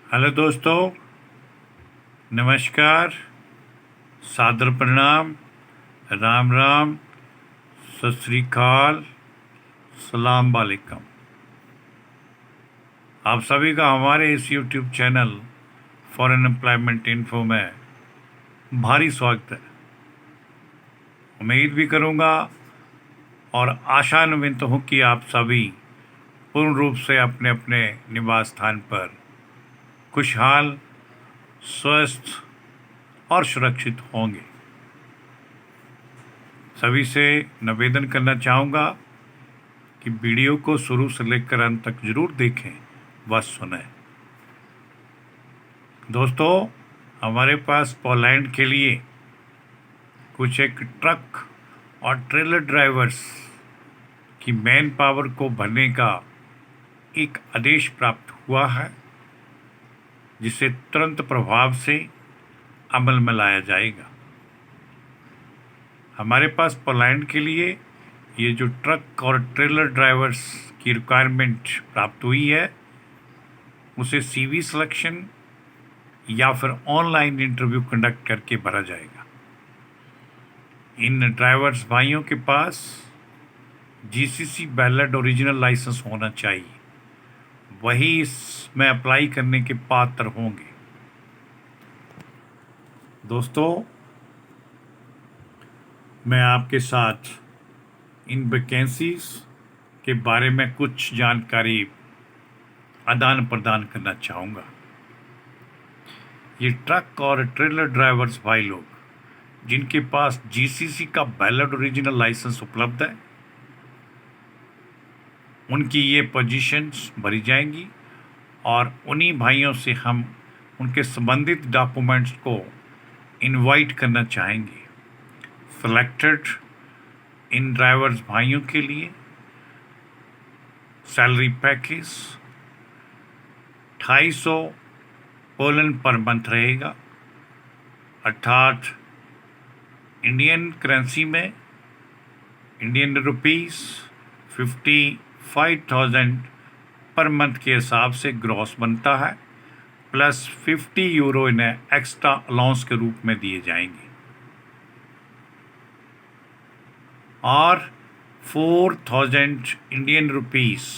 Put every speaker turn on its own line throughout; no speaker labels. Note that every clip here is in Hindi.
हेलो दोस्तों, नमस्कार, सादर प्रणाम, राम राम, सत श्री अकाल, सलाम वालेकुम। आप सभी का हमारे इस YouTube channel foreign employment info में भारी स्वागत है। उम्मीद भी करूंगा और आशान्वित हूं कि आप सभी पूर्ण रूप से अपने अपने निवास स्थान पर खुशहाल, स्वस्थ और सुरक्षित होंगे। सभी से निवेदन करना चाहूँगा कि वीडियो को शुरू से लेकर अंत तक जरूर देखें व सुनें। दोस्तों, हमारे पास पोलैंड के लिए कुछ एक ट्रक और ट्रेलर ड्राइवर्स की मैन पावर को भरने का एक आदेश प्राप्त हुआ है, जिसे तुरंत प्रभाव से अमल में लाया जाएगा। हमारे पास पोलैंड के लिए ये जो ट्रक और ट्रेलर ड्राइवर्स की रिक्वायरमेंट प्राप्त हुई है, उसे सीवी सिलेक्शन या फिर ऑनलाइन इंटरव्यू कंडक्ट करके भरा जाएगा। इन ड्राइवर्स भाइयों के पास जीसीसी वैलिड ओरिजिनल लाइसेंस होना चाहिए, वही इसमें अप्लाई करने के पात्र होंगे। दोस्तों, मैं आपके साथ इन वैकेंसीज के बारे में कुछ जानकारी आदान प्रदान करना चाहूँगा। ये ट्रक और ट्रेलर ड्राइवर्स भाई लोग जिनके पास जीसीसी का वैलिड ओरिजिनल लाइसेंस उपलब्ध है, उनकी ये पोजीशंस भरी जाएंगी और उन्हीं भाइयों से हम उनके संबंधित डॉक्यूमेंट्स को इनवाइट करना चाहेंगे। सिलेक्टेड इन ड्राइवर्स भाइयों के लिए salary package 250 Poland per month रहेगा, अर्थात इंडियन करेंसी में इंडियन रुपीस 55,000 पर मंथ के हिसाब से ग्रॉस बनता है, प्लस 50 यूरो इन्हें एक्स्ट्रा अलाउंस के रूप में दिए जाएंगे और 4,000 इंडियन रुपीस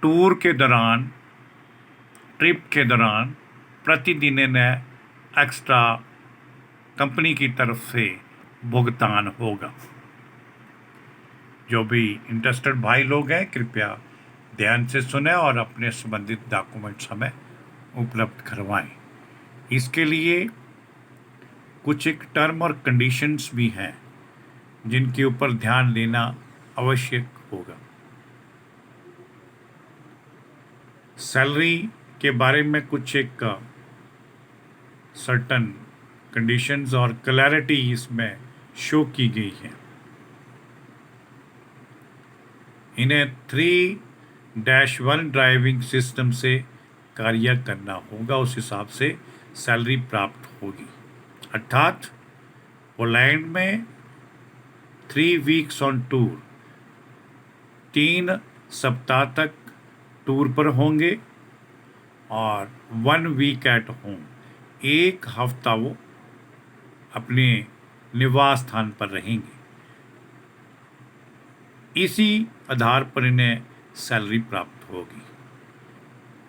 टूर के दौरान, ट्रिप के दौरान प्रतिदिन इन्हें एक्स्ट्रा कंपनी की तरफ से भुगतान होगा। जो भी इंटरेस्टेड भाई लोग हैं, कृपया ध्यान से सुने और अपने संबंधित डॉक्यूमेंट्स हमें उपलब्ध करवाएं। इसके लिए कुछ एक टर्म और कंडीशंस भी हैं जिनके ऊपर ध्यान देना आवश्यक होगा। सैलरी के बारे में कुछ एक सर्टन कंडीशंस और क्लैरिटी इसमें शो की गई है। इन्हें 3-1 ड्राइविंग सिस्टम से कार्य करना होगा, उस हिसाब से सैलरी प्राप्त होगी। अर्थात पोलैंड में 3 वीक्स ऑन टूर, 3 सप्ताह तक टूर पर होंगे और 1 वीक एट होम, 1 हफ्ता वो अपने निवास स्थान पर रहेंगे। इसी आधार पर इन्हें सैलरी प्राप्त होगी।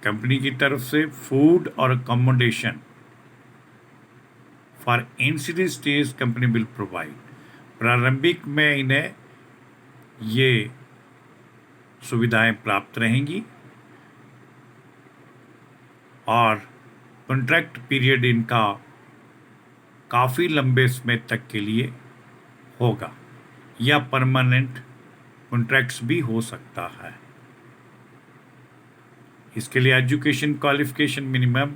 कंपनी की तरफ से फूड और accommodation for initial stage company will provide. प्रारंभिक में इन्हें ये सुविधाएं प्राप्त रहेंगी और कॉन्ट्रैक्ट पीरियड इनका काफ़ी लंबे समय तक के लिए होगा या परमानेंट कॉन्ट्रैक्ट्स भी हो सकता है। इसके लिए education qualification minimum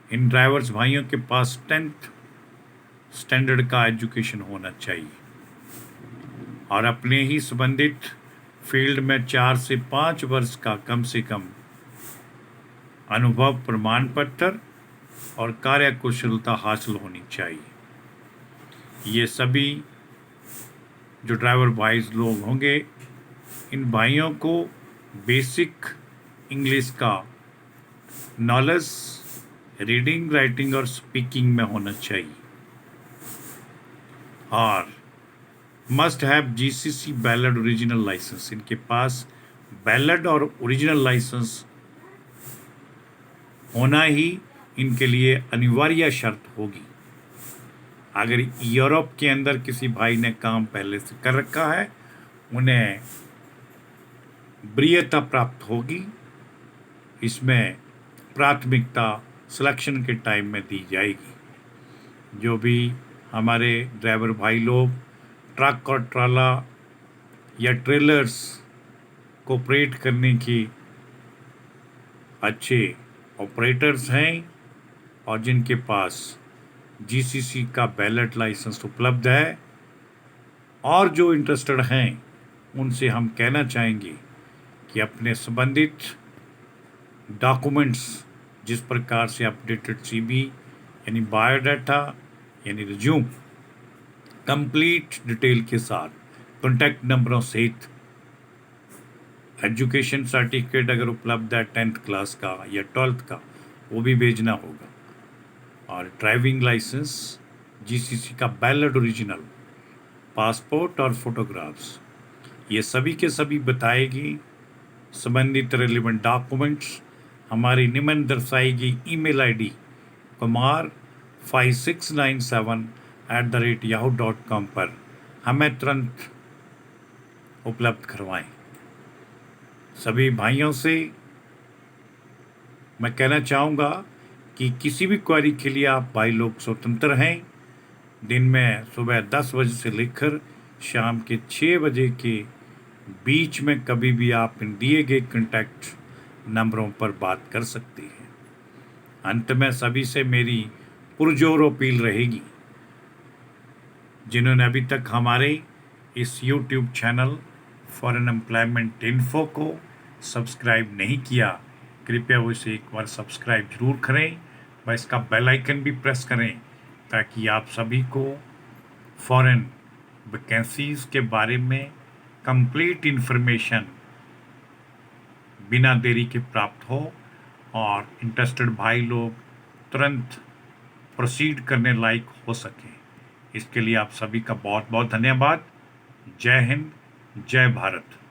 in drivers भाइयों के पास 10th स्टैंडर्ड का एजुकेशन होना चाहिए और अपने ही संबंधित फील्ड में 4 से 5 वर्ष का कम से कम अनुभव प्रमाण पत्र और कार्य कुशलता हासिल होनी चाहिए। ये सभी जो ड्राइवर भाई लोग होंगे, इन भाइयों को बेसिक इंग्लिश का नॉलेज रीडिंग, राइटिंग और स्पीकिंग में होना चाहिए। और must have GCC valid original license, इनके पास वैलिड और ओरिजिनल लाइसेंस होना ही इनके लिए अनिवार्य शर्त होगी। अगर यूरोप के अंदर किसी भाई ने काम पहले से कर रखा है, उन्हें वरीयता प्राप्त होगी। इसमें प्राथमिकता सिलेक्शन के टाइम में दी जाएगी। जो भी हमारे ड्राइवर भाई लोग ट्रक और ट्राला या ट्रेलर्स को ऑपरेट करने की अच्छे ऑपरेटर्स हैं और जिनके पास जीसीसी का वैलिड लाइसेंस उपलब्ध है, और जो इंटरेस्टेड हैं, उनसे हम कहना चाहेंगे कि अपने संबंधित डॉक्यूमेंट्स, जिस प्रकार से अपडेटेड सीवी यानी बायोडाटा यानी रिज्यूम, कंप्लीट डिटेल के साथ कॉन्टैक्ट नंबरों सहित एजुकेशन सर्टिफिकेट अगर उपलब्ध है 10th क्लास का या 12th का, वो भी भेजना होगा। और ड्राइविंग लाइसेंस, जीसीसी का वैलिड ओरिजिनल, पासपोर्ट और फोटोग्राफ्स, ये सभी के सभी बताएगी। संबंधित रेलिवेंट डॉक्यूमेंट्स हमारी निम्न दर्शाएगी ईमेल आईडी kumar5697@yahoo.com पर हमें तुरंत उपलब्ध करवाएं। सभी भाइयों से मैं कहना चाहूँगा कि किसी भी क्वेरी के लिए आप भाई लोग स्वतंत्र हैं। दिन में सुबह 10 बजे से लेकर शाम के 6 बजे के बीच में कभी भी आप इन दिए गए कॉन्टैक्ट नंबरों पर बात कर सकते हैं। अंत में सभी से मेरी पुरजोर अपील रहेगी, जिन्होंने अभी तक हमारे इस YouTube channel foreign employment info को सब्सक्राइब नहीं किया, कृपया वो इसे एक बार सब्सक्राइब जरूर करें व इसका बेल आइकन भी प्रेस करें, ताकि आप सभी को फॉरेन वैकेंसीज़ के बारे में कंप्लीट इन्फॉर्मेशन बिना देरी के प्राप्त हो और इंटरेस्टेड भाई लोग तुरंत प्रोसीड करने लायक हो सकें। इसके लिए आप सभी का बहुत बहुत धन्यवाद। जय हिंद, जय भारत।